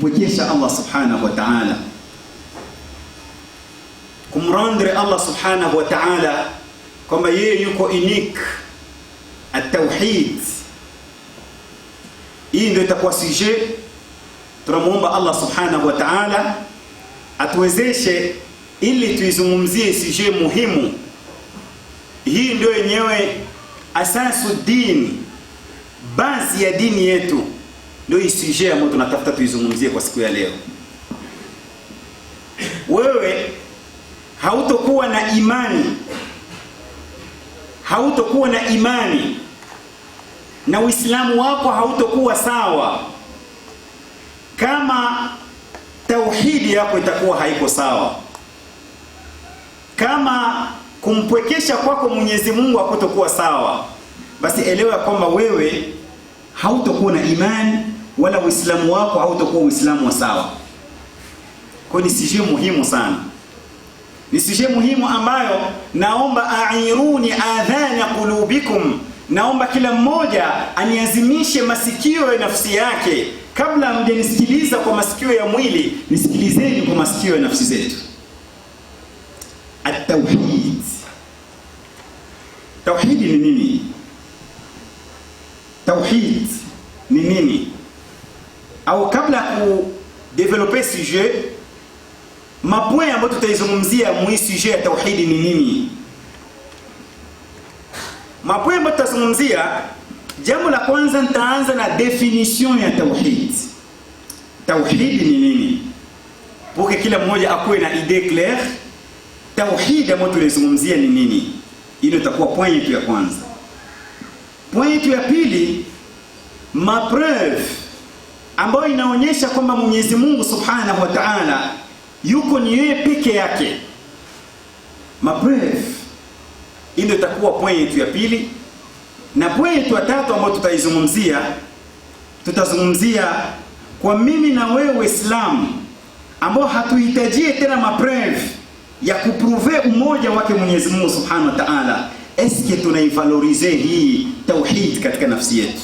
kumpwekesha Allah subhanahu wa ta'ala, kumrendre Allah subhanahu wa ta'ala kwamba yeye yuko unique, at-tauhid. Hii ndio itakuwa sujet. Tunamuomba Allah subhanahu wa ta'ala atuwezeshe ili tuizungumzie sujet muhimu. Hii ndio yenyewe asasu dini, bazi ya dini yetu. Ndio hii sujet ambayo tunatafuta tuizungumzie kwa siku ya leo. Wewe hautokuwa na imani, na Uislamu wako hautokuwa sawa kama tauhidi yako itakuwa haiko sawa. Kama kumpwekesha kwako Mwenyezi Mungu hakutokuwa sawa, basi elewa kwamba wewe hautokuwa na imani, wala Uislamu wako hautokuwa Uislamu wa sawa. Kwa ni sujet muhimu sana. Ni sujet muhimu ambayo naomba airuni adhana qulubikum. Naomba kila mmoja aniazimishe masikio ya nafsi yake. Kabla mjanisikiliza kwa masikio ya mwili, nisikilizeni kwa masikio ya nafsi zetu. At-tauhid. Tauhid ni nini? Tauhid ni nini? Au kabla ku developer sujet, mapoint ambayo tutaizungumzia mwi sujet ya tauhid ni nini? Mapoint ambayo tutazungumzia, jambo la kwanza nitaanza na definition ya tauhid. Tauhid ni nini? Pour que kila mmoja akuwe na idée claire, tauhid ambayo tunazungumzia ni nini? Hilo itakuwa point yetu ya kwanza. Point yetu ya pili, mapreuve ambayo inaonyesha kwamba Mwenyezi Mungu Subhanahu wa Ta'ala yuko ni yeye peke yake. Mapreuve. Hilo itakuwa point yetu ya pili. Na point yetu ya tatu ambayo tutazungumzia kwa mimi na wewe Islam, ambao hatuhitajie tena mapreuve ya kuprouve umoja wake Mwenyezi Mungu Subhanahu wa Ta'ala. Eske tunaivalorize hii tauhid katika nafsi yetu?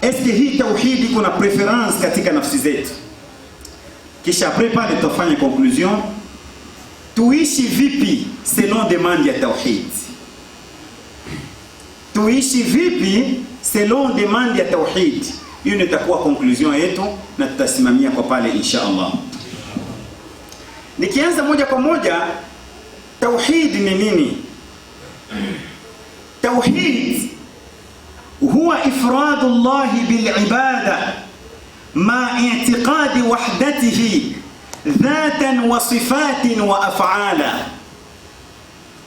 Eske hii tauhid iko na preference katika nafsi zetu? Kisha après pale tutafanya conclusion. Tuishi vipi selon demande ya tauhid? Tuishi vipi selon demande ya tauhid? Hiyo itakuwa conclusion yetu na tutasimamia kwa pale insha Allah. Nikianza moja kwa moja, tauhid ni nini? Tauhid huwa ifradullah bil ibada ma i'tiqadi wahdatihi dhatan wa sifatin wa af'ala.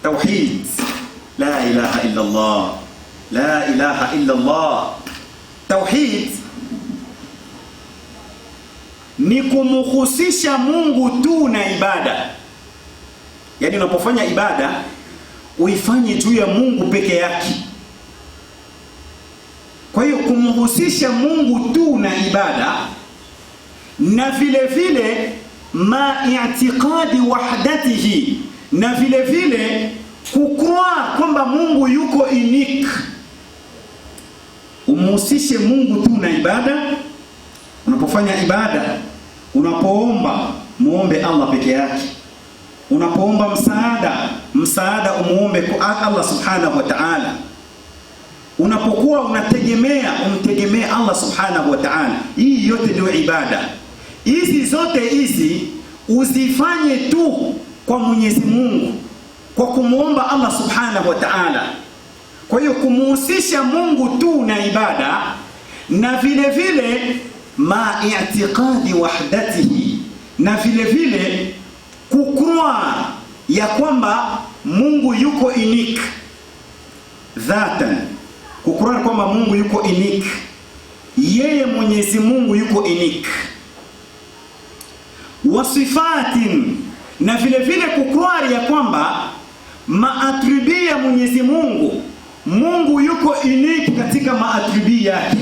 Tauhid, la ilaha illa Allah, la ilaha illa Allah. Tauhid ni kumhusisha Mungu tu na ibada. Yaani unapofanya ibada uifanye juu ya Mungu peke yake. Kwa hiyo kumhusisha Mungu tu na ibada, na vile vile ma i'tiqadi wahdatihi, na vile vile kukua kwamba Mungu yuko unique. Umhusishe Mungu tu na ibada. Unapofanya ibada, unapoomba, muombe Allah peke yake. Unapoomba msaada umuombe kwa Allah Subhanahu wa Ta'ala. Unapokuwa umtegemee Allah Subhanahu wa Ta'ala. Hii yote ndio ibada. Hizi zote hizi uzifanye tu kwa Mwenyezi Mungu, kwa kumuomba Allah Subhanahu wa Ta'ala. Kwa hiyo kumuhusisha Mungu tu na ibada, na vile vile ma i'tiqadi wahdatihi, na vile vile kukua ya kwamba Mungu yuko unique dhatan, kukua kwamba Mungu yuko unique, yeye Mwenyezi Mungu yuko unique. Wasifatin, na vile vile kukua ya kwamba maatribi ya Mwenyezi Mungu, Mungu yuko unique katika maatribi yake.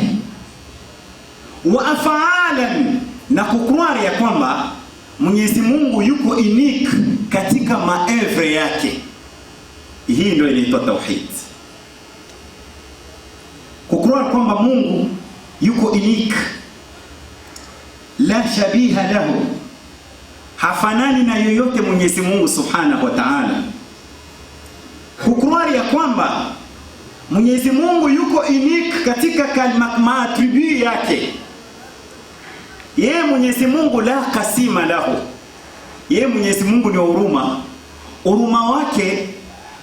Wa af'alan, na kukua ya kwamba Mwenyezi Mungu yuko unique katika maevre yake. Hii ndio inaitwa tauhid. Kukua kwamba Mungu yuko unique. la shabiha lahu, hafanani na yoyote Mwenyezi Mungu Subhanahu wa Ta'ala. Kukubali ya kwamba Mwenyezi Mungu yuko unique katika maattribute yake. Yeye Mwenyezi Mungu la kasima lahu, yeye Mwenyezi Mungu ni huruma. Huruma wake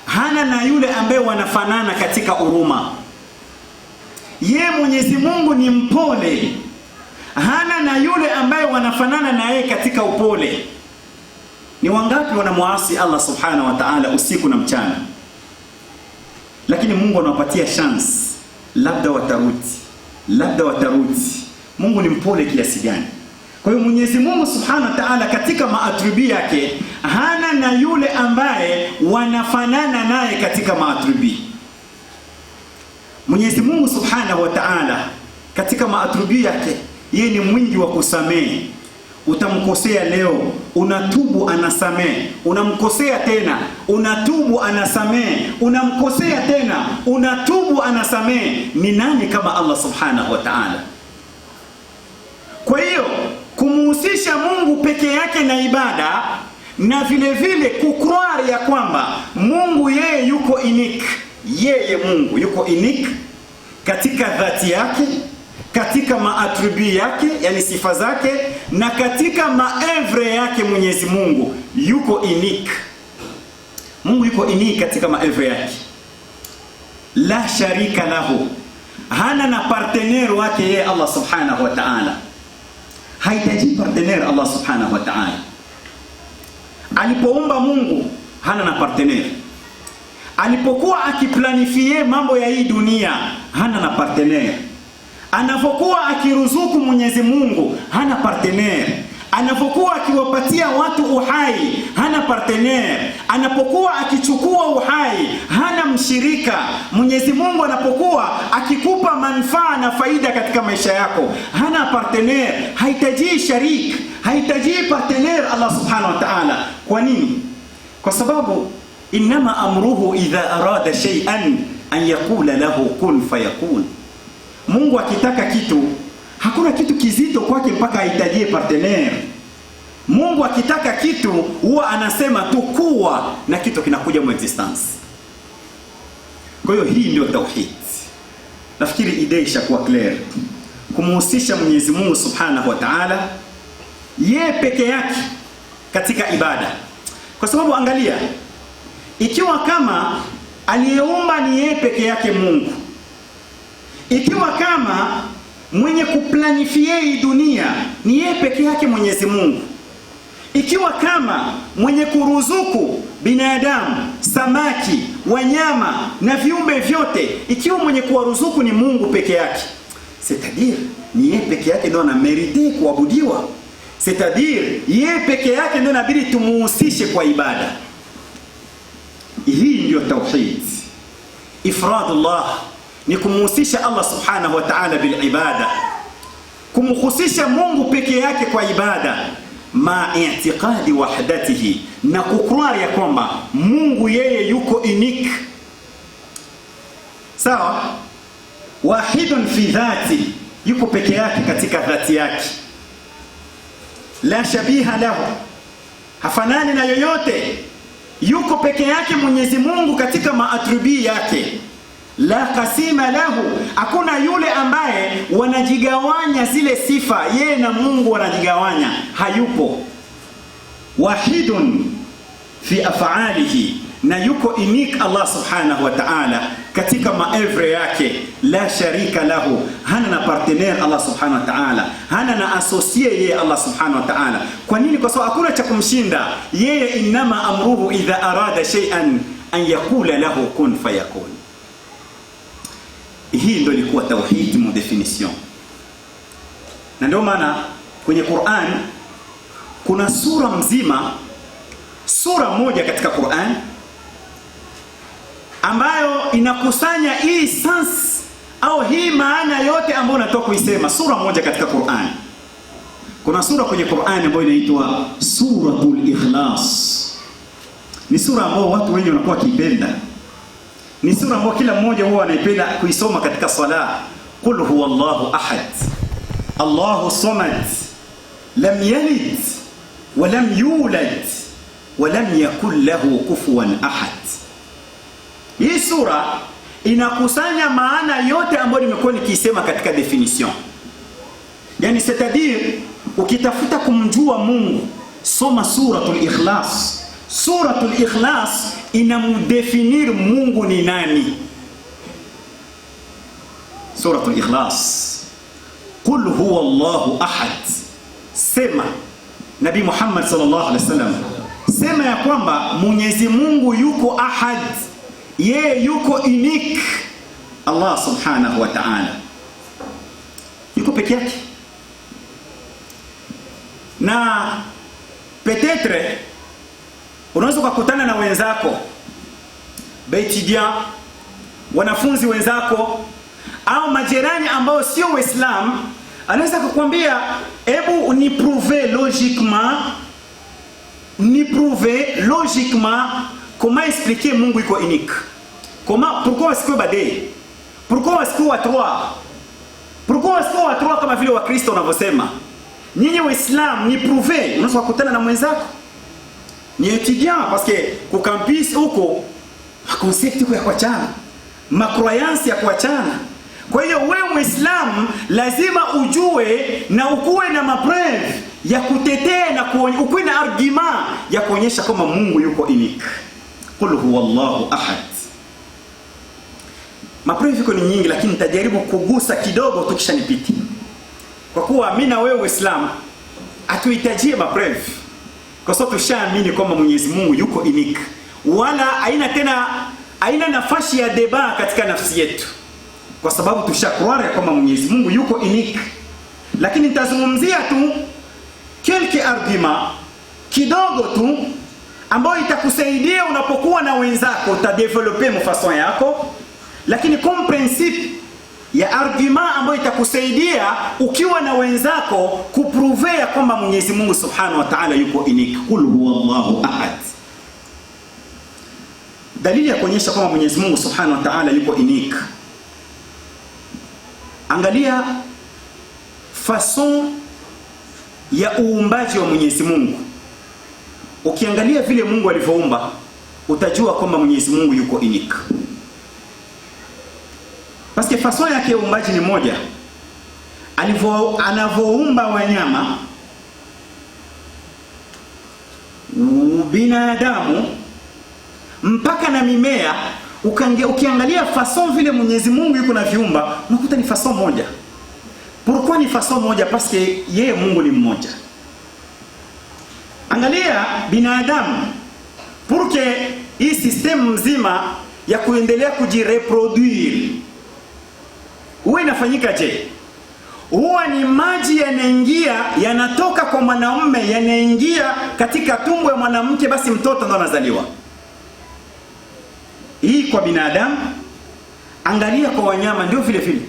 hana na yule ambaye wanafanana katika huruma. Yeye Mwenyezi Mungu ni mpole, hana na yule ambaye wanafanana na yeye katika upole. Ni wangapi wanamuasi Allah Subhanahu wa Ta'ala usiku na mchana, lakini Mungu anawapatia chance, labda watarudi, labda watarudi. Mungu ni mpole kiasi gani? Kwa hiyo Mwenyezi Mungu Subhanahu wa Ta'ala katika maattribute yake hana na yule ambaye wanafanana naye katika maattribute. Mwenyezi Mungu Subhanahu wa Ta'ala katika maattribute yake yeye ni mwingi wa kusamehe. Utamkosea leo, unatubu anasamehe. Unamkosea tena, unatubu anasamehe. Unamkosea tena, unatubu anasamehe. Ni nani kama Allah Subhanahu wa Ta'ala? Kwa hiyo kumuhusisha Mungu peke yake na ibada, na vile vile kukubali ya kwamba Mungu yeye yuko unique. Yeye Mungu yuko unique katika dhati yake, katika maattribute yake, yani sifa zake, na katika maevre yake. Mwenyezi Mungu yuko unique. Mungu yuko unique katika maevre yake. La sharika lahu, hana na partenaire wake yeye Allah Subhanahu wa Ta'ala. Haitaji partenaire Allah Subhanahu wa Ta'ala. Alipoumba Mungu hana na partenaire. Alipokuwa akiplanifie mambo ya hii dunia hana na partenaire. Anapokuwa akiruzuku Mwenyezi Mungu hana partenaire. Anapokuwa akiwapatia watu uhai hana partenaire. Anapokuwa akichukua uhai hana mshirika. Mwenyezi Mungu anapokuwa akikupa manufaa na faida katika maisha yako hana partenaire. Haitaji sharik, haitaji partenaire Allah Subhanahu wa Ta'ala. Kwa nini? Kwa sababu inma amruhu idha arada shay'an an yaqula lahu kun fayakun. Mungu akitaka kitu, hakuna kitu kizito kwake mpaka ahitajie partenaire. Mungu akitaka kitu huwa anasema tu kuwa, na kitu kinakuja mu existence. Kwa hiyo hii ndio tauhid. Nafikiri idea ishakuwa clear. Kumuhusisha Mwenyezi Mungu Subhanahu wa Ta'ala yeye peke yake katika ibada. Kwa sababu angalia, ikiwa kama aliyeumba ni yeye peke yake Mungu, ikiwa kama mwenye kuplanifie hii dunia ni yeye peke yake Mwenyezi Mungu, ikiwa kama mwenye kuruzuku binadamu, samaki, wanyama na viumbe vyote, ikiwa mwenye kuwaruzuku ni Mungu peke yake, c'est-à-dire ni yeye peke yake ndio anamerite kuabudiwa. C'est-à-dire yeye peke yake ndio inabidi tumuhusishe kwa ibada. Hii ndio tauhid. Ifradullah ni kumuhusisha Allah Subhanahu wa Ta'ala bil ibada, kumhusisha Mungu peke yake kwa ibada, ma i'tiqadi wahdatihi, na kukubali ya kwamba Mungu yeye yuko unique. Sawa? Wahidun fi dhati, yuko peke yake katika dhati yake. La shabiha lahu, hafanani na yoyote. Yuko peke yake Mwenyezi Mungu katika maattribute yake. La kasima lahu, hakuna yule ambaye wanajigawanya zile sifa. Yeye na Mungu wanajigawanya, hayupo. Wahidun fi af'alihi, na yuko unique Allah Subhanahu wa Ta'ala katika maevre yake. La sharika lahu, hana na partenaire Allah Subhanahu wa Ta'ala, hana na associé yeye Allah Subhanahu wa Ta'ala. Kwa nini? Kwa sababu hakuna cha kumshinda yeye. Inma amruhu idha arada shay'an an yaqula lahu kun fayakun. Hii ndio ilikuwa tauhid mu definition. Na ndio maana kwenye Qur'an kuna sura mzima, sura moja katika Qur'an ambayo inakusanya hii sense au hii maana yote ambayo natoka kuisema. Sura moja katika Qur'an. Kuna sura kwenye Qur'an ambayo inaitwa Suratul Ikhlas. Ni sura ambayo watu wengi wanakuwa kipenda. Ni sura ambayo kila mmoja huwa anaipenda kuisoma katika sala. Qul huwallahu ahad, Allahu samad, lam yalid wa lam yulad wa lam yakul lahu kufuwan ahad. Hii sura inakusanya maana yote ambayo nimekuwa nikisema katika definition. Yani c'est-à-dire ukitafuta kumjua Mungu, soma suratul Ikhlas. Suratul Ikhlas inamdefinir Mungu ni nani. Suratul Ikhlas, qul huwa Allahu ahad. Sema Nabii Muhammad sallallahu alaihi wasallam, sema ya kwamba Mwenyezi Mungu yuko ahad, yeye yuko unique. Allah subhanahu wa ta'ala yuko peke yake. Na peut-être unaweza kukutana na wenzako, baitidia, wanafunzi wenzako au majirani ambao sio Waislamu, anaweza kukwambia hebu ni prouver logiquement comment expliquer Mungu iko unique. Pourquoi est-ce que badé? Pourquoi est-ce que wa trois? Pourquoi est-ce que wa trois kama vile wa Kristo wanavyosema? Nyinyi Waislamu ni prouver, unaweza kukutana na mwenzako. Ni étudiant parce que ku campus huko concept ya kuachana, ma croyance ya kuachana. Kwa hiyo wewe Muislamu lazima ujue na ukuwe na mapreuve ya kutetea na ukuwe na argument ya kuonyesha kama Mungu yuko unique. Qul huwallahu ahad. Mapreuve iko ni nyingi, lakini nitajaribu kugusa kidogo tukishanipiti. Kwa kuwa mimi na wewe Uislamu hatuhitajie mapreuve, kwa sababu tushaamini kwamba Mwenyezi Mungu yuko unique, wala haina nafasi ya deba katika nafsi yetu, kwa sababu tushakubali kwamba Mwenyezi Mungu yuko unique. Lakini nitazungumzia tu quelques arguments kidogo tu ambayo itakusaidia unapokuwa na wenzako, utadeveloper mfason yako, lakini comme principe ya argument ambayo itakusaidia ukiwa na wenzako kuprovea kwamba Mwenyezi Mungu Subhanahu wa Ta'ala yuko unique. Qul huwallahu ahad. Dalili ya kuonyesha kwamba Mwenyezi Mungu Subhanahu wa Ta'ala yuko unique, angalia façon ya uumbaji wa Mwenyezi Mungu. Ukiangalia vile Mungu alivyoumba, utajua kwamba Mwenyezi Mungu yuko unique. Parce que façon yake ya uumbaji ni moja. Anavyoumba wanyama, binadamu, mpaka na mimea, ukiangalia façon vile Mwenyezi Mungu yuko na viumba, unakuta ni façon moja. Pourquoi ni façon moja? Parce que yeye Mungu ni mmoja. Angalia binadamu, pour que hii system mzima ya kuendelea kujireproduire huwa inafanyika je? Huwa ni maji yanatoka kwa mwanamume yanaingia katika tumbo ya mwanamke, basi mtoto ndo anazaliwa. Hii kwa binadamu. Angalia kwa wanyama ndio vile vile.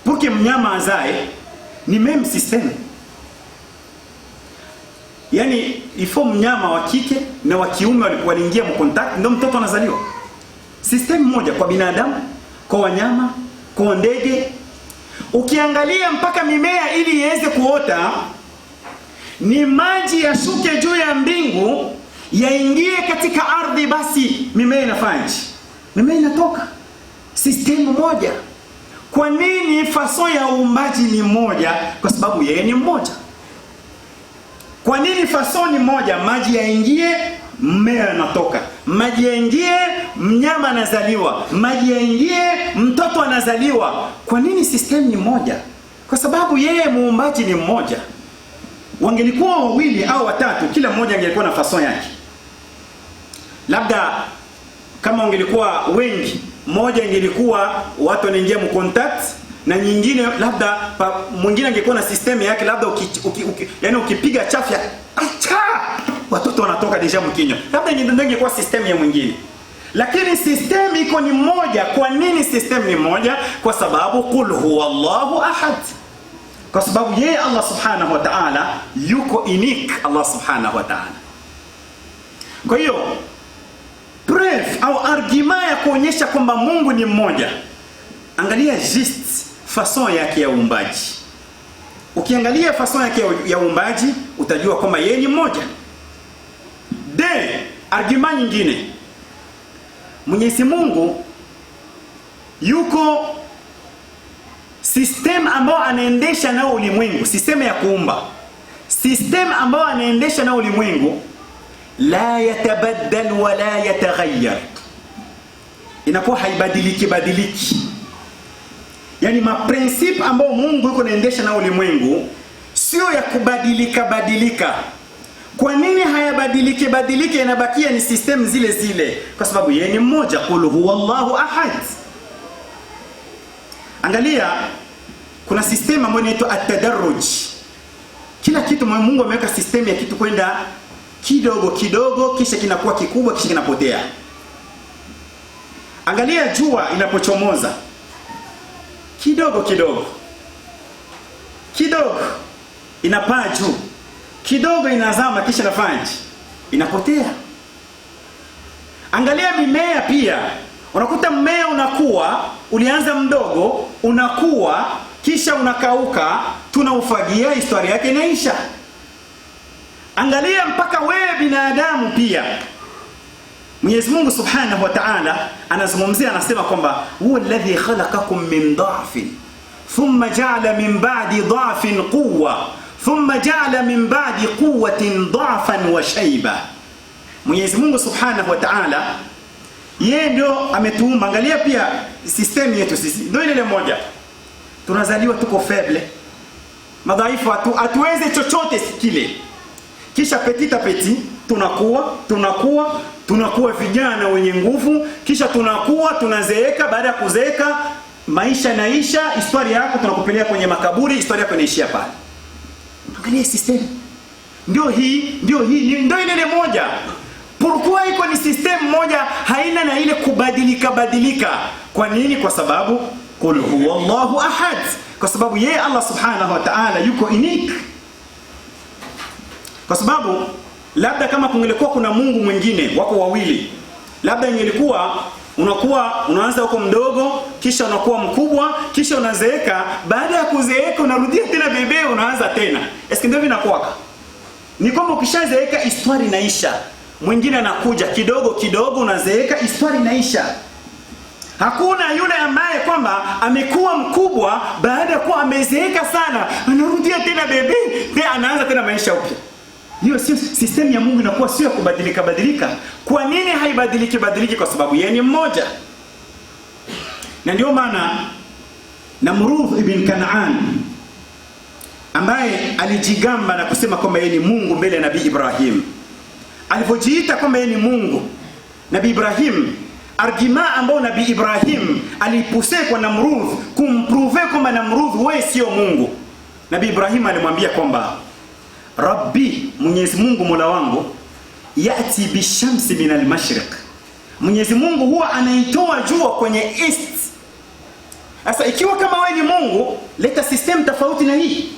Pour que mnyama azae ni même system. Yani ifo mnyama wa kike na wa kiume walipoingia mkontact ndio mtoto anazaliwa. System moja kwa binadamu, kwa wanyama, kwa ndege. Ukiangalia mpaka mimea ili iweze kuota, ni maji yashuke juu ya mbingu yaingie katika ardhi, basi mimea inafanya. Mimea inatoka. System moja. Kwa nini façon ya uumbaji ni moja? Kwa sababu yeye ni mmoja. Kwa nini façon ni moja? Maji yaingie, mmea unatoka. Maji yaingie, mnyama anazaliwa. Maji yaingie, mtoto anazaliwa. Kwa nini system ni moja? Kwa sababu yeye muumbaji ni mmoja. Wangelikuwa wawili au watatu, kila mmoja angelikuwa na façon yake. Labda kama wangelikuwa wengi, moja ingelikuwa watu wanaingia mcontact na nyingine labda mwingine angekuwa na system yake, labda yani ukipiga chafya acha watoto wanatoka deja mkinywa, labda nyingine ingekuwa system ya mwingine. Lakini system iko ni moja. Kwa nini system ni moja? Kwa sababu qul huwallahu ahad. Kwa sababu yeye Allah Subhanahu wa Ta'ala yuko unique, Allah Subhanahu wa Ta'ala. Kwa hiyo proof au argument ya kuonyesha kwamba Mungu ni mmoja, angalia just façon yake ya uumbaji. Ukiangalia fason yake ya uumbaji utajua kwamba yeye ni mmoja. Argument nyingine, Mwenyezi Mungu yuko system ambao anaendesha nao ulimwengu, system ya kuumba, system ambao anaendesha nao ulimwengu, la yatabaddal wala yataghayyar, inakuwa haibadiliki. Yani maprincipe ambao Mungu yuko anaendesha nao ulimwengu sio ya kubadilika. Kwa nini hayabadiliki? Inabakia ni system zile kwa sababu yeye ni mmoja. Qul huwallahu ahad. Angalia, kuna system ambayo inaitwa at-tadarruj. Kila kitu Mungu ameweka system ya kitu kwenda kidogo kisha kinakuwa kikubwa kisha kinapotea. Angalia jua inapochomoza, kidogo inapaa juu, kidogo inazama kisha nafanya inapotea. Angalia mimea pia, unakuta mmea unakuwa, ulianza mdogo, unakuwa kisha unakauka, tunaufagia, historia yake inaisha. Angalia mpaka wewe binadamu pia. Mwenyezi Mungu Subhanahu wa Ta'ala anazungumzia, anasema kwamba huwa alladhi khalaqakum min dha'fin thumma ja'ala min ba'di dha'fin quwwa thumma ja'ala min ba'di quwwatin dha'fan wa shayba. Mwenyezi Mungu Subhanahu wa Ta'ala yeye ndio ametuumba. Angalia pia system yetu sisi ndio ile moja. Tunazaliwa tuko faible, madhaifu, hatuweze chochote kile. Kisha petit à petit tunakuwa vijana wenye nguvu, kisha tunazeeka. Baada ya kuzeeka maisha naisha, historia yako tunakupeleka kwenye makaburi, historia yako inaishia pale. Angalia system. Ndio ile moja. Pourquoi iko ni system moja, haina na ile kubadilika? Kwa nini? Kwa sababu qul huwallahu ahad. Kwa sababu yeye Allah Subhanahu wa Ta'ala yuko unique. Kwa sababu labda kama kungelikuwa kuna Mungu mwingine wako wawili, labda ingelikuwa unaanza huko mdogo kisha unakuwa mkubwa kisha unazeeka, baada ya kuzeeka unarudia tena bebe, unaanza tena. Eske ndio vinakuwa? Ni kwamba ukishazeeka historia inaisha, mwingine anakuja kidogo unazeeka, historia inaisha. Hakuna yule ambaye kwamba amekuwa mkubwa baada ya kuwa amezeeka sana anarudia tena bebe, tena anaanza tena maisha upya. Hiyo sio system ya Mungu, inakuwa sio kubadilika. Kwa nini haibadiliki? Kwa sababu yeye ni mmoja. Na ndio maana Namrud ibn Kanaan ambaye alijigamba na kusema kwamba yeye ni Mungu mbele ya Nabii Ibrahim, alipojiita kwamba yeye ni Mungu, Nabii Ibrahim, argument ambao Nabii Ibrahim alipuse kwa Namrud kumprove kwamba Namrud wewe sio Mungu, Nabii Ibrahim alimwambia kwamba Rabbi, Mwenyezi Mungu Mola wangu, yati bishamsi min al-mashriq, Mwenyezi Mungu huwa anaitoa jua kwenye east. Sasa ikiwa kama wewe ni Mungu, leta system tofauti na hii.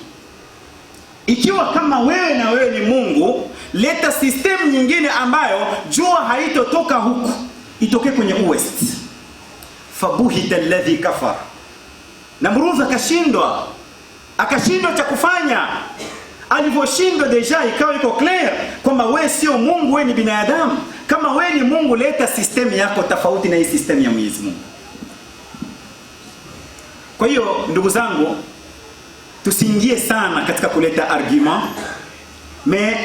Ikiwa kama wewe ni Mungu, leta system nyingine ambayo jua haitotoka huku, itoke kwenye west. Fabuhita alladhi kafar. Namrud akashindwa cha kufanya. Alivyoshindwa deja ikawa iko clear kwamba wewe sio Mungu, wewe ni binadamu. Kama wewe ni Mungu, leta system yako tofauti na hii system ya Mwenyezi Mungu. Kwa hiyo ndugu zangu, tusiingie sana katika kuleta argument,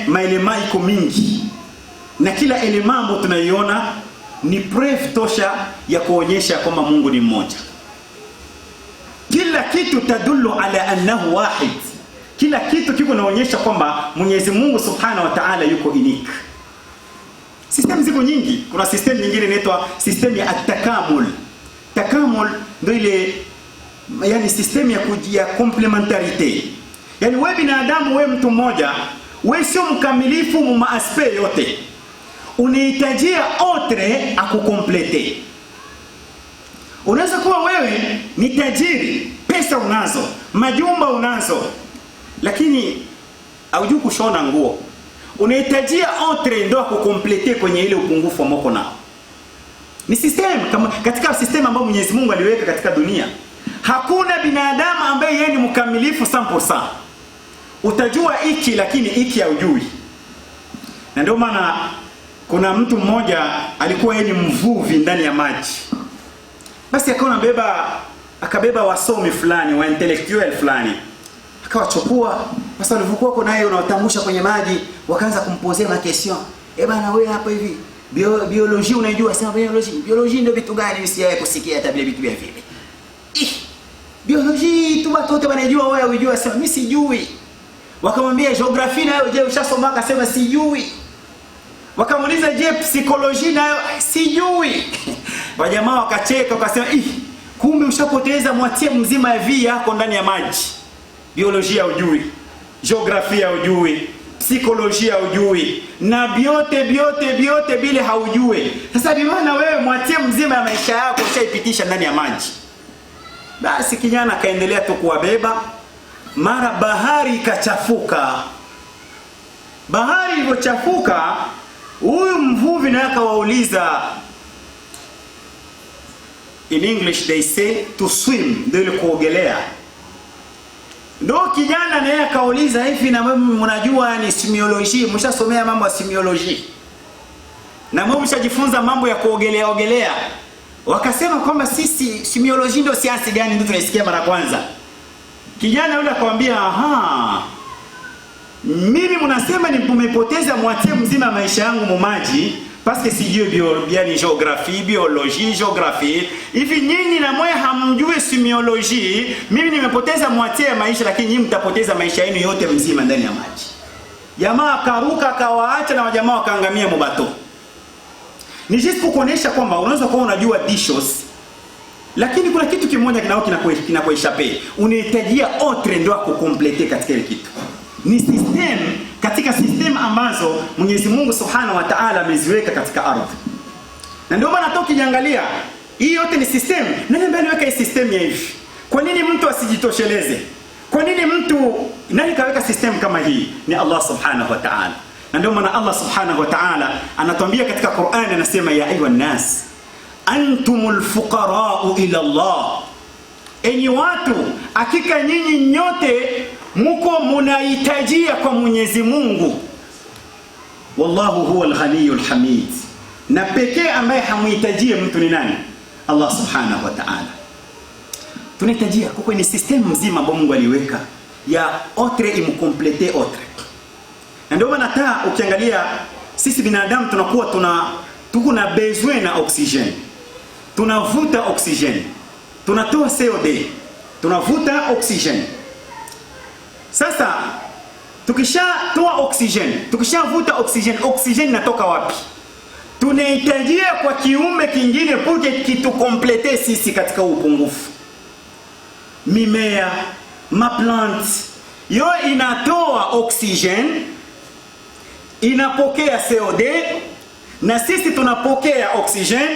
maelema iko mingi, na kila elema ambayo tunaiona ni proof tosha ya kuonyesha kwamba Mungu ni mmoja. Kila kitu tadullu ala annahu wahid. Kila kitu kiko naonyesha kwamba Mwenyezi Mungu Subhanahu wa Ta'ala yuko unique. System ziko nyingi. Kuna system nyingine inaitwa system ya at-takamul. Takamul ndio ile, yani system ya kujia complementarite. Yani wewe binadamu, wewe mtu mmoja, wewe sio mkamilifu mu aspect yote. Unahitajia autre akukomplete. Unaweza kuwa wewe ni tajiri, pesa unazo, majumba unazo, lakini haujui kushona nguo. Unahitajia autre ndo akukomplete kwenye ile upungufu wa moko nao. Ni system kama katika system ambayo Mwenyezi Mungu aliweka katika dunia. Hakuna binadamu ambaye yeye ni mkamilifu 100%. utajua iki lakini iki haujui. Na ndio maana kuna mtu mmoja alikuwa yeye ni mvuvi ndani ya maji. Basi akabeba wasomi fulani, wa intellectual fulani. Akawachukua, basi walivyokuwa kwa naye unaotambusha kwenye maji, wakaanza kumpozea makestion. Bana wewe hapa hivi, biology unajua? Sema biology ndio vitu gani msiaye kusikia hata vile vitu vya vile. Biology tu watu wote wanajua, wewe unajua? Sema mimi sijui. Wakamwambia geography nayo je ushasoma? Akasema sijui. Wakamuuliza je psychology nayo sijui. Wajamaa wakacheka wakasema kumbe ushapoteza mwatie mzima ya vi yako ndani ya maji. Biolojia hujui, geografia hujui, psikolojia hujui, na biote bile haujui. Sasa bimaana wewe mwatie mzima ya maisha yako ushaipitisha ndani ya maji. Basi kijana akaendelea tu kuwabeba. Mara bahari ikachafuka. Bahari ilipochafuka, huyu mvuvi naye akawauliza, in English they say to swim, ndio kuogelea. Ndio kijana naye akauliza, hivi na mimi mnajua ni simiology, mshasomea mambo ya simiology? Na mimi mshajifunza mambo ya kuogelea? Wakasema kwamba sisi simiology ndio sayansi gani ndio tunasikia mara kwanza. Kijana yule akamwambia, mimi mnasema ni mmepoteza mwatie mzima maisha yangu mu maji parce que sijui biologie, geography. Hivi nyinyi na mwe hamjui simiology, mimi nimepoteza mwatie ya maisha, lakini nyinyi mtapoteza maisha yenu yote mzima ndani ya maji. Jamaa akaruka akawaacha na wajamaa wakaangamia mbato. Ni just kukuonesha kwamba unaweza kuwa unajua dishes, lakini kuna kitu kimoja kinakueshape. Unahitajia autre ndio kukomplete katika ile kitu. Ni system, katika system ambazo Mwenyezi Mungu Subhanahu wa Ta'ala ameziweka katika ardhi. Na ndio maana tukiangalia hii yote ni system. Nani ambaye aliweka hii system ya hivi? Kwa nini mtu asijitosheleze? Kwa nini nani kaweka system kama hii? Ni Allah Subhanahu wa Ta'ala. Na ndio maana Allah Subhanahu wa Ta'ala anatuambia katika Qur'an, anasema ya ayuhan nas antumul fuqara'u ila Allah. Enyi watu, hakika nyinyi nyote muko munahitajia kwa Mwenyezi Mungu. Wallahu huwal ghaniyul hamid. Na pekee ambaye hamuhitajie mtu ni nani? Allah Subhanahu wa Ta'ala. Tunahitajia kwa ni system mzima ambayo Mungu aliweka ya autre imcomplete autre. Na ndio maana hata ukiangalia sisi binadamu tuko na besoin na oxygen. Tunavuta oxygen. Tunatoa CO2. Tunavuta oxygen. Sasa tukishatoa tukishavuta oxygen inatoka wapi? Tunahitajia kwa kiumbe kingine puje kitukomplete sisi katika upungufu. Mimea, plant, yo inatoa oxygen, inapokea CO2, na sisi tunapokea oxygen,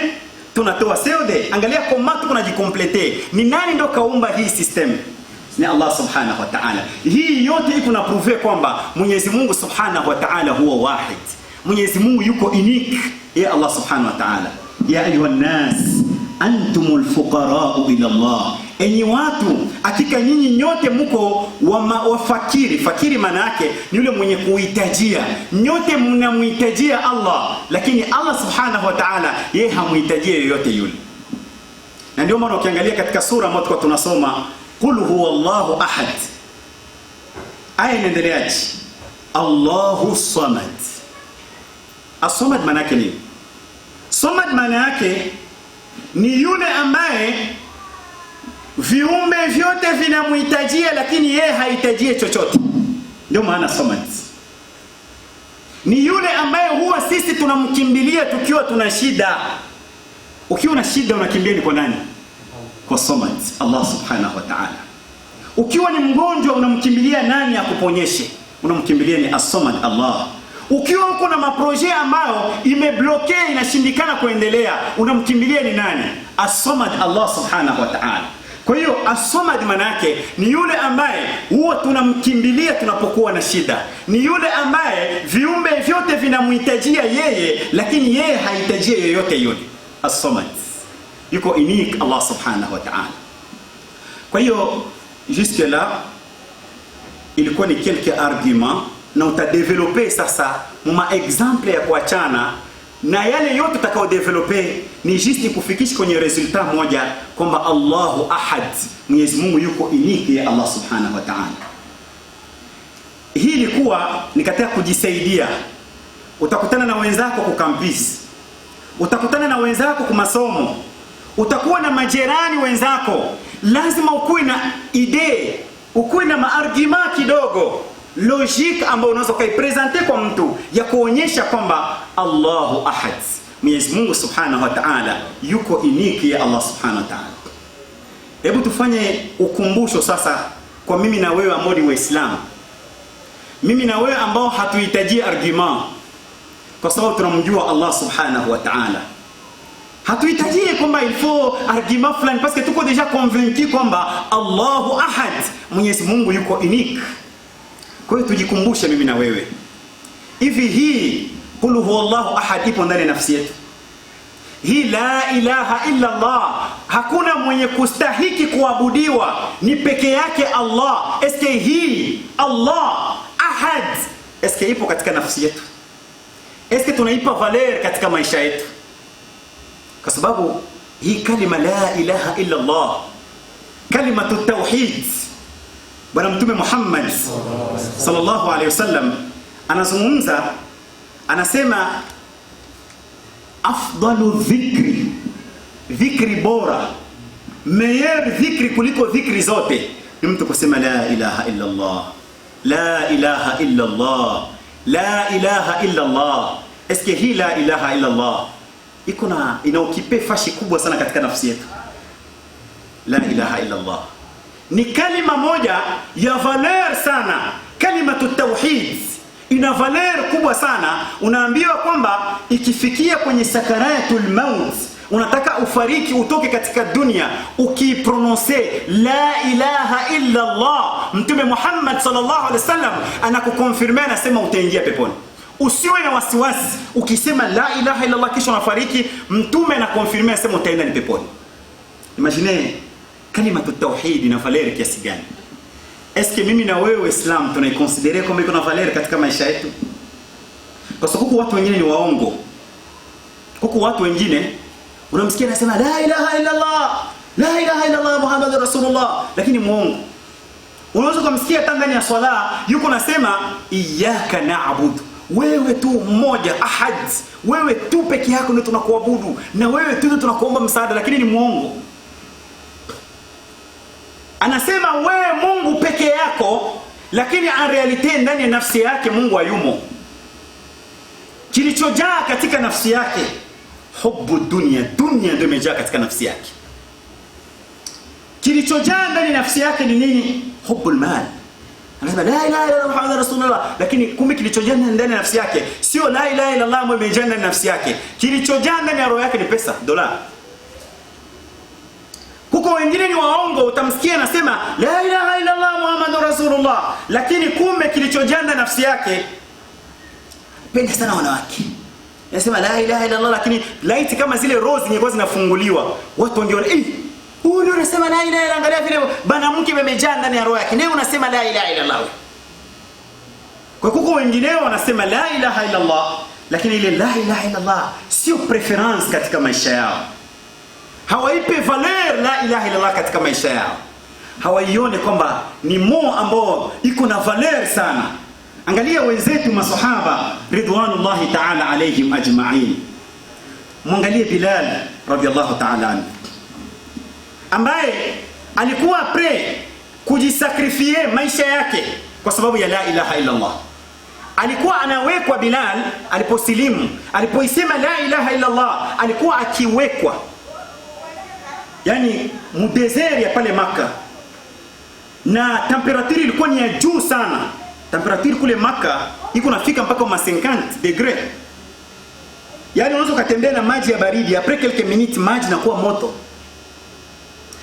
tunatoa CO2. Angalia kama tunajikomplete. Ni nani ndo kaumba hii system? Ni Allah Subhanahu wa Ta'ala. Hii yote iko na prove kwamba Mwenyezi Mungu Subhanahu wa Ta'ala huwa wahid. Mwenyezi Mungu yuko unique. Ya Allah Subhanahu wa Ta'ala, ya ayuhan nas antumul fuqara'u ila Allah. Enyi watu, hakika nyinyi nyote mko wafakiri. Fakiri maana yake ni yule mwenye kuhitajia. Nyote mnamhitajia Allah, lakini Allah Subhanahu wa Ta'ala yeye hamhitajii yoyote yule. Na ndio maana ukiangalia katika sura ambayo tunasoma, qul huwallahu ahad, aya inaendeleaje? Allahu samad. As-samad maana yake nini? Samad maana yake ni yule ambaye viumbe vyote vinamhitajia, lakini yeye hahitaji chochote. Ndio maana samad. Ni yule ambaye huwa sisi tunamkimbilia tukiwa tuna shida. Ukiwa na shida unakimbilia kwa nani? Kwa samad, Allah Subhanahu wa Ta'ala. Ukiwa ni mgonjwa unamkimbilia nani akuponyeshe? Unamkimbilia ni as-samad, Allah. Ukiwa uko na maproje ambayo imebloke inashindikana kuendelea, unamkimbilia ni nani? As-samad, Allah Subhanahu wa Ta'ala. Kwa hiyo as-samad maana yake ni yule ambaye huwa tunamkimbilia tunapokuwa na shida. Ni yule ambaye viumbe vyote vinamhitajia yeye, lakini yeye hahitaji yoyote yule. As-samad. Yuko unique Allah Subhanahu wa Ta'ala. Kwa hiyo jusque là ilikuwa ni quelques arguments, na utadevelope sasa muma exemple ya kuachana, na yale yote utakao develope ni juste kufikisha kwenye resultat moja kwamba Allahu ahad, Mwenyezi Mungu yuko unique ya Allah subhanahu wa ta'ala. Hii ilikuwa ni katika kujisaidia. Utakutana na wenzako kwa campus, utakutana na wenzako kwa masomo, utakuwa na majirani wenzako, lazima ukuwe na idea, ukuwe na maargument kidogo logique ambayo unaweza kuipresenter kwa mtu ya kuonyesha kwamba Allahu ahad, Mwenyezi Mungu subhanahu wa ta'ala yuko unique ya Allah subhanahu wa ta'ala. Hebu tufanye ukumbusho sasa kwa mimi na wewe ambao ni Waislamu, mimi na wewe ambao hatuhitaji argument, kwa sababu tunamjua Allah subhanahu wa ta'ala. Hatuhitaji kwamba il faut argument fulani, parce que tuko déjà convaincu kwamba Allahu ahad, Mwenyezi Mungu yuko unique. Kwa hiyo tujikumbushe mimi na wewe, hivi hii qul huwallahu ahad ipo ndani ya nafsi yetu? Hii la ilaha illa Allah, hakuna mwenye kustahiki kuabudiwa ni peke yake Allah, eske hii Allah ahad eske ipo katika nafsi yetu? Eske tunaipa valeur katika maisha yetu? Kwa sababu hii kalima la ilaha illa Allah, kalimatu tauhid, Bwana Mtume Muhammad sallallahu alaihi wasallam anazungumza, anasema afdalu dhikri, dhikri bora, meilleur dhikri kuliko dhikri zote ni mtu kusema la ilaha illa Allah, la ilaha illa Allah, la ilaha illa Allah. Eske hii la ilaha illa Allah inaokipe fashi kubwa sana katika nafsi yetu? La ilaha illa Allah ni kalima moja ya valeur sana. Kalimatu tauhid ina valeur kubwa sana. Unaambiwa kwamba ikifikia kwenye sakaratul maut, unataka ufariki utoke katika dunia, ukiprononce la ilaha illa Allah, Mtume Muhammad sallallahu alaihi wasallam anakukonfirmia, anasema utaingia peponi. Usiwe na wasiwasi, ukisema la ilaha illa Allah kisha unafariki, Mtume anakonfirmia, anasema utaenda ni peponi. Imagine kalimatu tauhid ina valeur kiasi gani? Eske mimi na wewe Islam tunaiconsidere kama iko na valeur katika maisha yetu? Kwa sababu watu wengine ni waongo. Huku watu wengine unamsikia anasema la ilaha illa Allah, la ilaha illa Allah Muhammadur Rasulullah, lakini muongo. Unaweza kumsikia hata ndani ya swala yuko nasema iyyaka na'budu, wewe tu mmoja ahad, wewe tu peke yako ndio tunakuabudu, na wewe tu ndio tunakuomba msaada, lakini ni muongo. Anasema wewe Mungu peke yako, lakini en realite ndani ya nafsi yake Mungu hayumo. Kilichojaa katika nafsi yake hubu dunia, dunia ndio imejaa katika nafsi yake. Kilichojaa ndani ya nafsi yake ni nini? Hubul mal. Anasema la ilaha illa Allah Muhammadur Rasulullah, lakini kumbe kilichojaa ndani ya nafsi yake sio la ilaha illa Allah ambayo imejaa ndani ya nafsi yake. Kilichojaa ndani ya roho yake ni pesa, dola. Kuko wengine ni waongo, utamsikia anasema la ilaha illa Allah Muhammadur Rasulullah, lakini kumbe kilichojaa ndani ya nafsi yake penda sana wanawake. Anasema la ilaha illa Allah, lakini laiti kama zile rose zingekuwa zinafunguliwa, watu wangeona huyu ndio anasema la ilaha illa, angalia vile bana mke amejaa ndani ya roho yake, leo unasema la ilaha illa Allah. Kwa kuko wengine wanasema la ilaha illa Allah, lakini ile la ilaha illa Allah sio preference katika maisha yao. Hawaipe valeur la ilaha illa Allah katika maisha yao. Hawaione kwamba ni mo ambao iko na valeur sana. Angalia wenzetu masahaba ridwanullahi ta'ala alayhim ajma'in. Mwangalie Bilal radiyallahu ta'ala anhu, ambaye alikuwa kujisakrifie maisha yake kwa sababu ya la ilaha illa Allah. Alikuwa anawekwa Bilal aliposilimu, alipoisema la ilaha illa Allah, alikuwa akiwekwa yani mudesert ya pale Makka, na temperature ilikuwa ni ya juu sana. Temperature kule Makka iko nafika mpaka 50 degree. Yani unaweza kutembea na maji ya baridi, après quelques minutes maji inakuwa moto.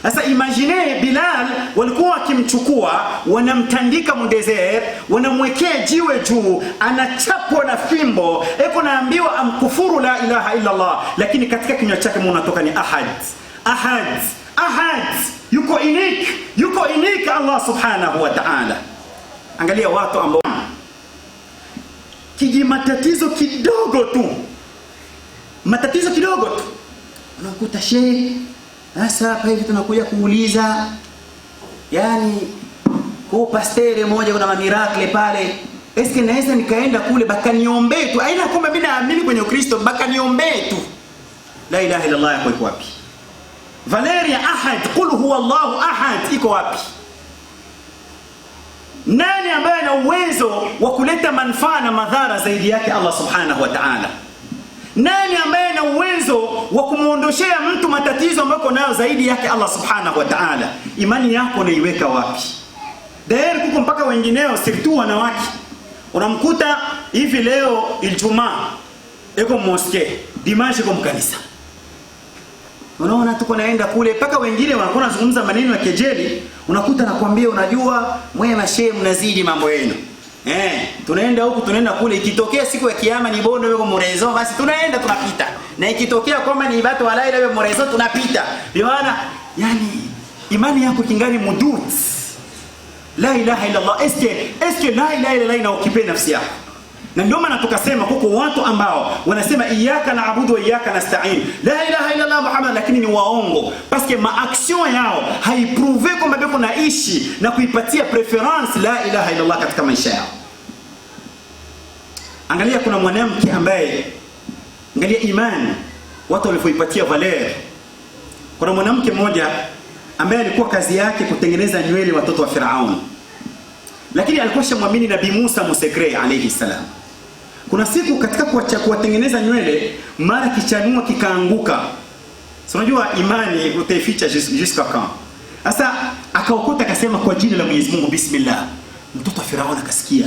Sasa imagine Bilal walikuwa wakimchukua, wanamtandika mudesert, wanamwekea jiwe juu, anachapwa na fimbo, eko naambiwa amkufuru la ilaha illa Allah, lakini katika kinywa chake mnatoka ni ahad. Ahad, ahad, yuko unique Allah subhanahu wa ta'ala. Angalia watu ambao matatizo kidogo tu, matatizo kidogo tu unakuta shehe. Sasa hapa hivi tunakuja kuuliza, yani kwa pastere moja kuna miracle pale, eske naweza nikaenda kule bakaniombe tu? Aina kwamba mimi naamini kwenye Ukristo, bakaniombe tu. La ilaha illa Allah yako iko wapi? Valeria ahad, qul huwa Allahu ahad iko wapi? Nani ambaye ana uwezo wa kuleta manufaa na madhara zaidi yake Allah subhanahu wa ta'ala? Nani ambaye ana uwezo wa kumuondoshea mtu matatizo ambayo nayo zaidi yake Allah subhanahu wa ta'ala? Imani yako unaiweka wapi? Dairi kuko mpaka wengineo sirtu wanawake. Unamkuta hivi leo Ijumaa eko moske, dimanche kwa mkanisa. Unaona tuko naenda kule mpaka wengine wanakuwa wanazungumza maneno ya kejeli, unakuta nakwambia unajua mwe mashehe mnazidi mambo yenu. Tunaenda huku tunaenda kule, ikitokea siku ya kiyama ni bondo wewe morezo, basi tunaenda tunapita. Na ikitokea kwamba ni ibada wala ile wewe morezo tunapita. Biwana yani imani yako kingali mudud. La ilaha illa Allah. Eske la ilaha illa Allah inaokipe nafsi yako. Na ndio maana tukasema kuko watu ambao wanasema iyyaka na'budu wa iyyaka nasta'in, la ilaha illa Allah Muhammad, lakini ni waongo parce ma action yao haiprouve kwamba beko naishi na kuipatia preference la ilaha illa Allah katika maisha yao. Angalia kuna mwanamke ambaye, angalia imani watu walipoipatia valeur. Kuna mwanamke mmoja ambaye alikuwa kazi yake kutengeneza nywele watoto wa Firaun, lakini alikuwa shamwamini Nabii Musa Musekre alayhi salam. Kuna siku katika kuwatengeneza nywele, mara kichanua kikaanguka. So unajua imani utaificha jusqu'à quand? Sasa akaokota akasema kwa jina la Mwenyezi Mungu bismillah. Mtoto wa Firaun akasikia.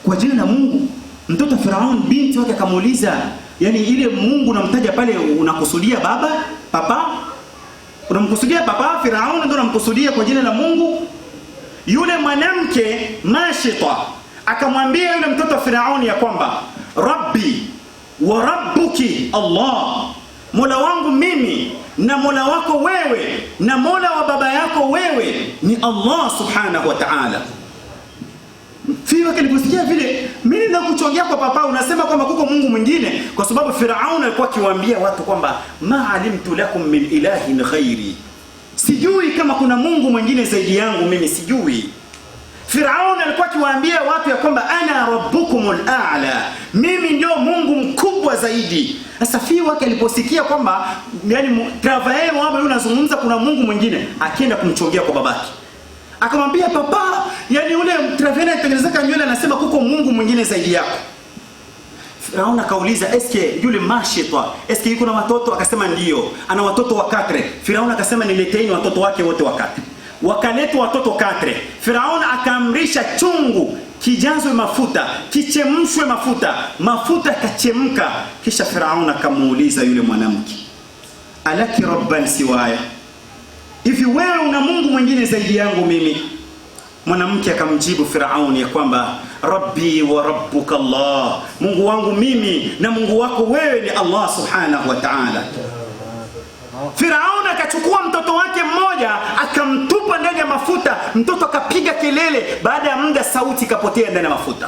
Kwa jina la Mungu. Mtoto wa Firaun binti wake akamuuliza, yani ile Mungu unamtaja pale unakusudia baba? Papa? Unamkusudia papa? Firaun ndio unamkusudia kwa jina la Mungu? Yule mwanamke mashita akamwambia yule mtoto wa Firauni ya kwamba Rabbi wa rabbuki Allah, Mola wangu mimi na Mola wako wewe na Mola wa baba yako wewe ni Allah subhanahu wa ta'ala. Fiwa kiliposikia vile, mimi nakuchongea kwa papa unasema kwamba kuko Mungu mwingine, kwa sababu Firauni alikuwa akiwaambia watu kwamba ma alimtu lakum min ilahin ghairi, sijui kama kuna Mungu mwingine zaidi yangu mimi, sijui. Firaun alikuwa akiwaambia watu ya kwamba ana rabbukumul a'la, mimi ndio Mungu mkubwa zaidi. Sasa Fiwa aliposikia kwamba yani travail wao unazungumza kuna Mungu mwingine, akienda kumchongea kwa babake. Akamwambia papa, yani yule travail anatengeneza nywele anasema kuko Mungu mwingine zaidi yako. Firaun akauliza eske yule mashita eske yuko na watoto? Akasema ndio, ana watoto wa 4. Firaun akasema nileteeni watoto wake wote wa 4. Wakaletwa watoto 4. Firaun akaamrisha chungu kijazwe mafuta, kichemshwe mafuta kachemka. Kisha Firaun akamuuliza yule mwanamke, alaki rabban siwaya, hivi wewe una Mungu mwingine zaidi yangu mimi? Mwanamke akamjibu Firaun ya kwamba Rabbi wa rabbuka Allah, Mungu wangu mimi na Mungu wako wewe ni Allah subhanahu wa ta'ala. Firaun akachukua mtoto wake mmoja akamtupa ndani ya mafuta, mtoto akapiga kelele, baada ya muda sauti ikapotea ndani ya mafuta,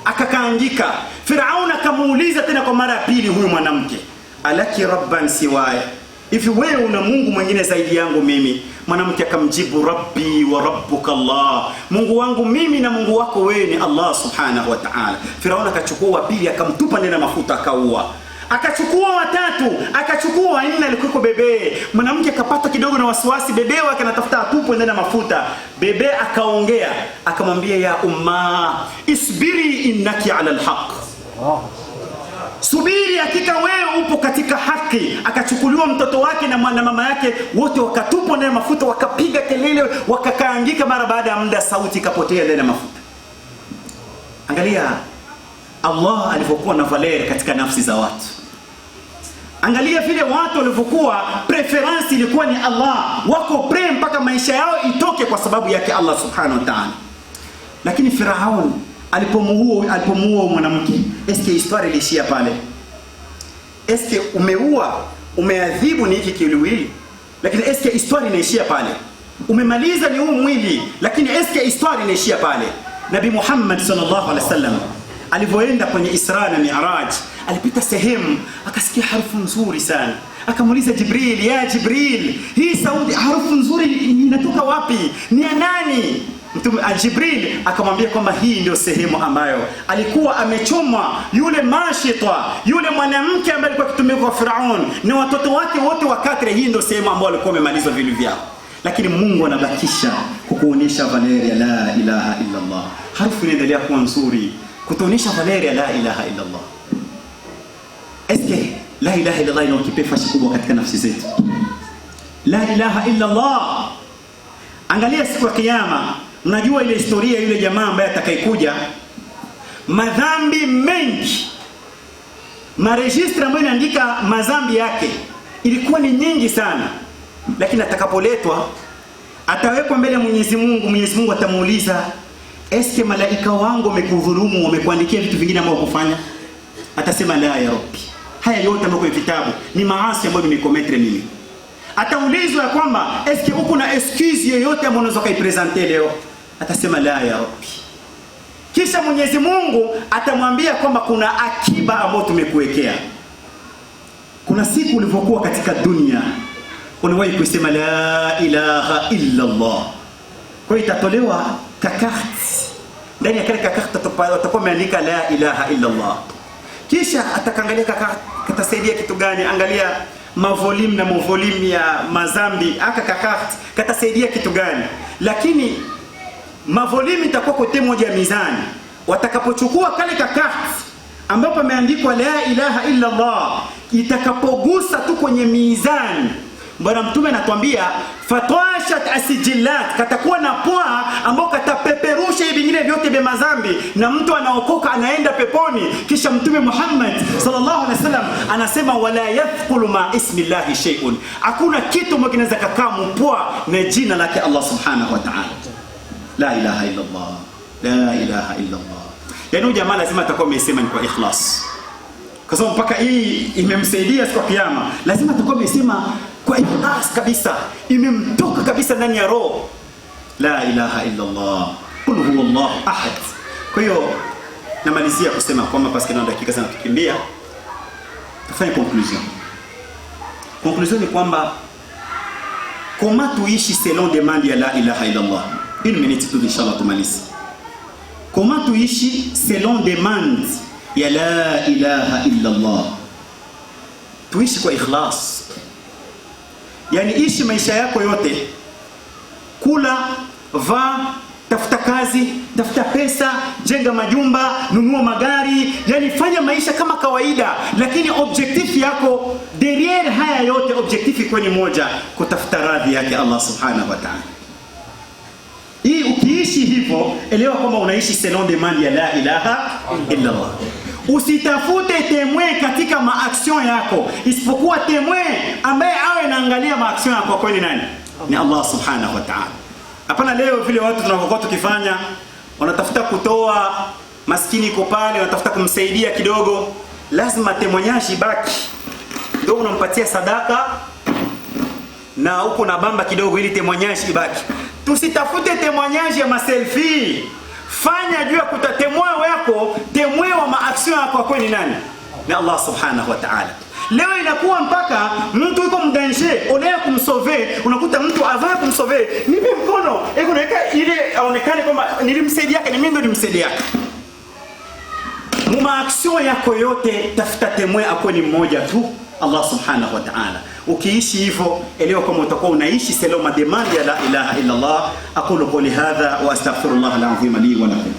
akakaangika. Firaun akamuuliza tena kwa mara ya pili huyu mwanamke, alaki rabban siwaya, hivi wewe una Mungu mwingine zaidi yangu mimi? Mwanamke akamjibu Rabbi wa rabbuka Allah, Mungu wangu mimi na Mungu wako wewe ni Allah subhanahu wa ta'ala. Firaun akachukua wa pili akamtupa ndani ya mafuta akaua. Akachukua wa 3, akachukua wa 4, alikuwa bebe. Mwanamke akapata kidogo na wasiwasi, bebe wake anatafuta atupo ndani ya mafuta. Bebe akaongea, akamwambia ya umma isbiri innaki ala alhaq, subiri hakika wewe upo katika haki. Akachukuliwa mtoto wake na mama yake wote wakatupwa ndani ya mafuta, wakapiga kelele, wakakaangika. Mara baada ya muda sauti ikapotea ndani ya mafuta. Angalia Allah alipokuwa na valeur katika nafsi za watu. Angalia vile watu walivyokuwa preference ilikuwa ni Allah, wako pre mpaka maisha yao itoke kwa sababu yake Allah subhanahu wa ta'ala. Lakini Firaun alipomuua mwanamke, eske historia ilishia pale? Eske umeua, umeadhibu ni hiki kiwiliwili, lakini eske historia inaishia pale? umemaliza ni huu mwili, lakini eske historia inaishia pale? Nabii Muhammad sallallahu alaihi wasallam alivyoenda kwenye Isra na Mi'raj, alipita sehemu akasikia harufu nzuri sana, akamuuliza Jibril, ya Jibril, hii sauti harufu nzuri inatoka wapi, ni ya nani? Mtume Jibril akamwambia kwamba hii ndio sehemu ambayo alikuwa amechomwa yule mashita, yule mwanamke ambaye alikuwa akitumika kwa Firaun na watoto wake wote wakati. Hii ndio sehemu ambayo alikuwa amemaliza vilu vyao, lakini Mungu anabakisha kukuonyesha Valeria la ilaha illa Allah. Harufu inaendelea kuwa nzuri kutuonyesha Valeria la ilaha illa Allah. Eske la ilaha illa Allah ina kipefashi kubwa katika nafsi zetu? La ilaha illa Allah. Angalia siku ya kiyama, mnajua ile historia yule jamaa ambaye atakayekuja, madhambi mengi, maregistra ambayo inaandika madhambi yake ilikuwa ni nyingi sana, lakini atakapoletwa atawekwa mbele ya Mwenyezi Mungu. Mwenyezi Mungu atamuuliza, eske malaika wangu wamekudhulumu, wamekuandikia vitu vingine ambavyo hukufanya? Atasema la ya Rabbi, haya yote ambayo kwenye vitabu ni maasi ambayo nimekometre mimi. Ataulizwa kwamba eske uko na excuse yoyote ambayo unaweza kuipresenter leo? Atasema la ya Rabbi. Kisha Mwenyezi Mungu atamwambia kwamba kuna akiba ambayo tumekuwekea. Kuna siku ulivyokuwa katika dunia unawahi kusema la ilaha illa Allah, kwa hiyo itatolewa kakati, ndani ya kile kakati atakuwa ameandika la ilaha illa Allah. Kisha atakangalia kakati katasaidia kitu gani? Angalia mavolume na mavolume ya mazambi, aka kakati katasaidia kitu gani? Lakini mavolume itakuwa kote moja ya mizani. Watakapochukua kale kakati ambapo ameandikwa la ilaha illa Allah, itakapogusa tu kwenye mizani, Bwana Mtume anatuambia fatwashat asijillat, katakuwa na poa ambao katapeperusha hivi vingine vyote vya mazambi, na mtu anaokoka anaenda peponi. Kisha Mtume Muhammad sallallahu alaihi wasallam anasema wala yathqulu ma ismillahi shay'un, hakuna kitu ambacho kinaweza kukaa mpoa na jina lake Allah subhanahu wa ta'ala. La ilaha illa Allah, la ilaha illa Allah. Yani jamaa lazima atakuwa amesema ni kwa ikhlas, kwa sababu mpaka hii imemsaidia siku ya kiyama. Lazima atakuwa amesema kwa ikhlas kabisa, imemtoka kabisa ndani ya roho, la ilaha illa Allah, qul huwallahu ahad. Kwa hiyo namalizia kusema kwamba paske na dakika sana tukimbia, tufanye conclusion. Conclusion ni kwamba kama tuishi selon demande ya la ilaha illa Allah. Une minute tu inshallah tumalize. Kama tuishi selon demande ya la ilaha illa Allah, tuishi kwa ikhlas. Yani ishi maisha yako yote, kula, vaa, tafuta kazi, tafuta pesa, jenga majumba, nunua magari, yani fanya maisha kama kawaida, lakini objectif yako derrière haya yote, objectif iko ni moja, kutafuta radhi yake Allah subhanahu wa ta'ala. Hii ukiishi hivyo, elewa kwamba unaishi selon demande ya la ilaha illa Allah. Usitafute temwe katika maaction yako, isipokuwa temwe ambaye awe naangalia maaction yako kwa ni nani? Ni Allah subhanahu wa ta'ala. Hapana leo vile watu tunavyokuwa tukifanya, wanatafuta kutoa, maskini iko pale, wanatafuta kumsaidia kidogo, lazima temwanyaji baki, ndio unampatia sadaka na uko na bamba kidogo ili temwanyaji ibaki. Tusitafute temwanyaji ya maselfie. Fanya juu ya kutatemwa wako, temwe wa maaction yako kwa ni nani? Ni Allah subhanahu wa ta'ala. Leo inakuwa mpaka mtu yuko mdanger, unaya kumsauver, unakuta mtu avaa kumsauver, nipe mkono, eko naweka ile aonekane kwamba nilimsaidia, ni mimi ndo nilimsaidia. Maaction yako yote tafuta temwe ako ni mmoja tu, Allah subhanahu wa ta'ala. Ukiishi hivyo, elewa kama utakuwa unaishi selon ma demande ya la ilaha illa Allah. Aqulu qawli hadha wa astaghfirullah al-azim li wa lakum.